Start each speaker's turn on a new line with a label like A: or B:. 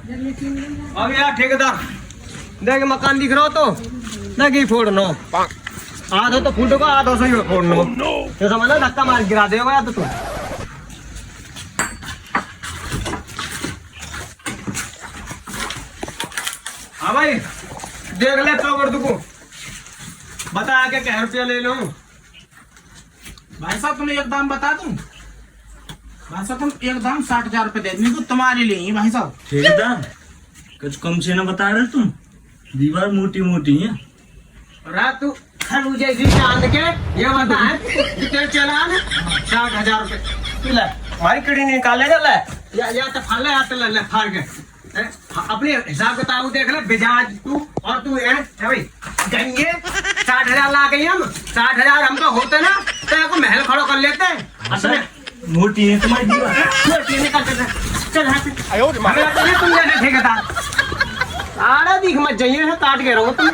A: अब यार ठेकेदार देख मकान दिख रहा हो तो देख ये फोड़नो आधो तो फूटो का आधो सही फोड़नो तो समझ ना धक्का मार गिरा देगा या तो तू। हाँ भाई देख ले तो कर तू बता आके क्या रुपया ले लो।
B: भाई साहब तुम्हें एक दाम बता दूं। भाई साहब तुम एक दाम 60,000 रुपए दे देंगे तुम्हारे लिए भाई साहब।
C: ठेकेदार कुछ कम से ना बता रहे तुम, दीवार मोटी मोटी है।
A: रात तू खरबूजे जी चांद के ये बता है कितने चला ना 60,000 रुपए तू ले हमारी कड़ी निकालेगा ले या तो फाले या तो ले फाड़ के अपने हिसाब किताब देख ले बिजाज तू और तू है भाई गंगे 60,000 ला गई हम 60,000 हमको होते ना तो को महल खड़ो कर लेते हैं।
C: मोटी है तुम्हारी दीवार,
A: मोटी निकलते चल हाथ तुम जैसे ठेकेदार आड़ा दिख मत जाइए काट के रहो तुम।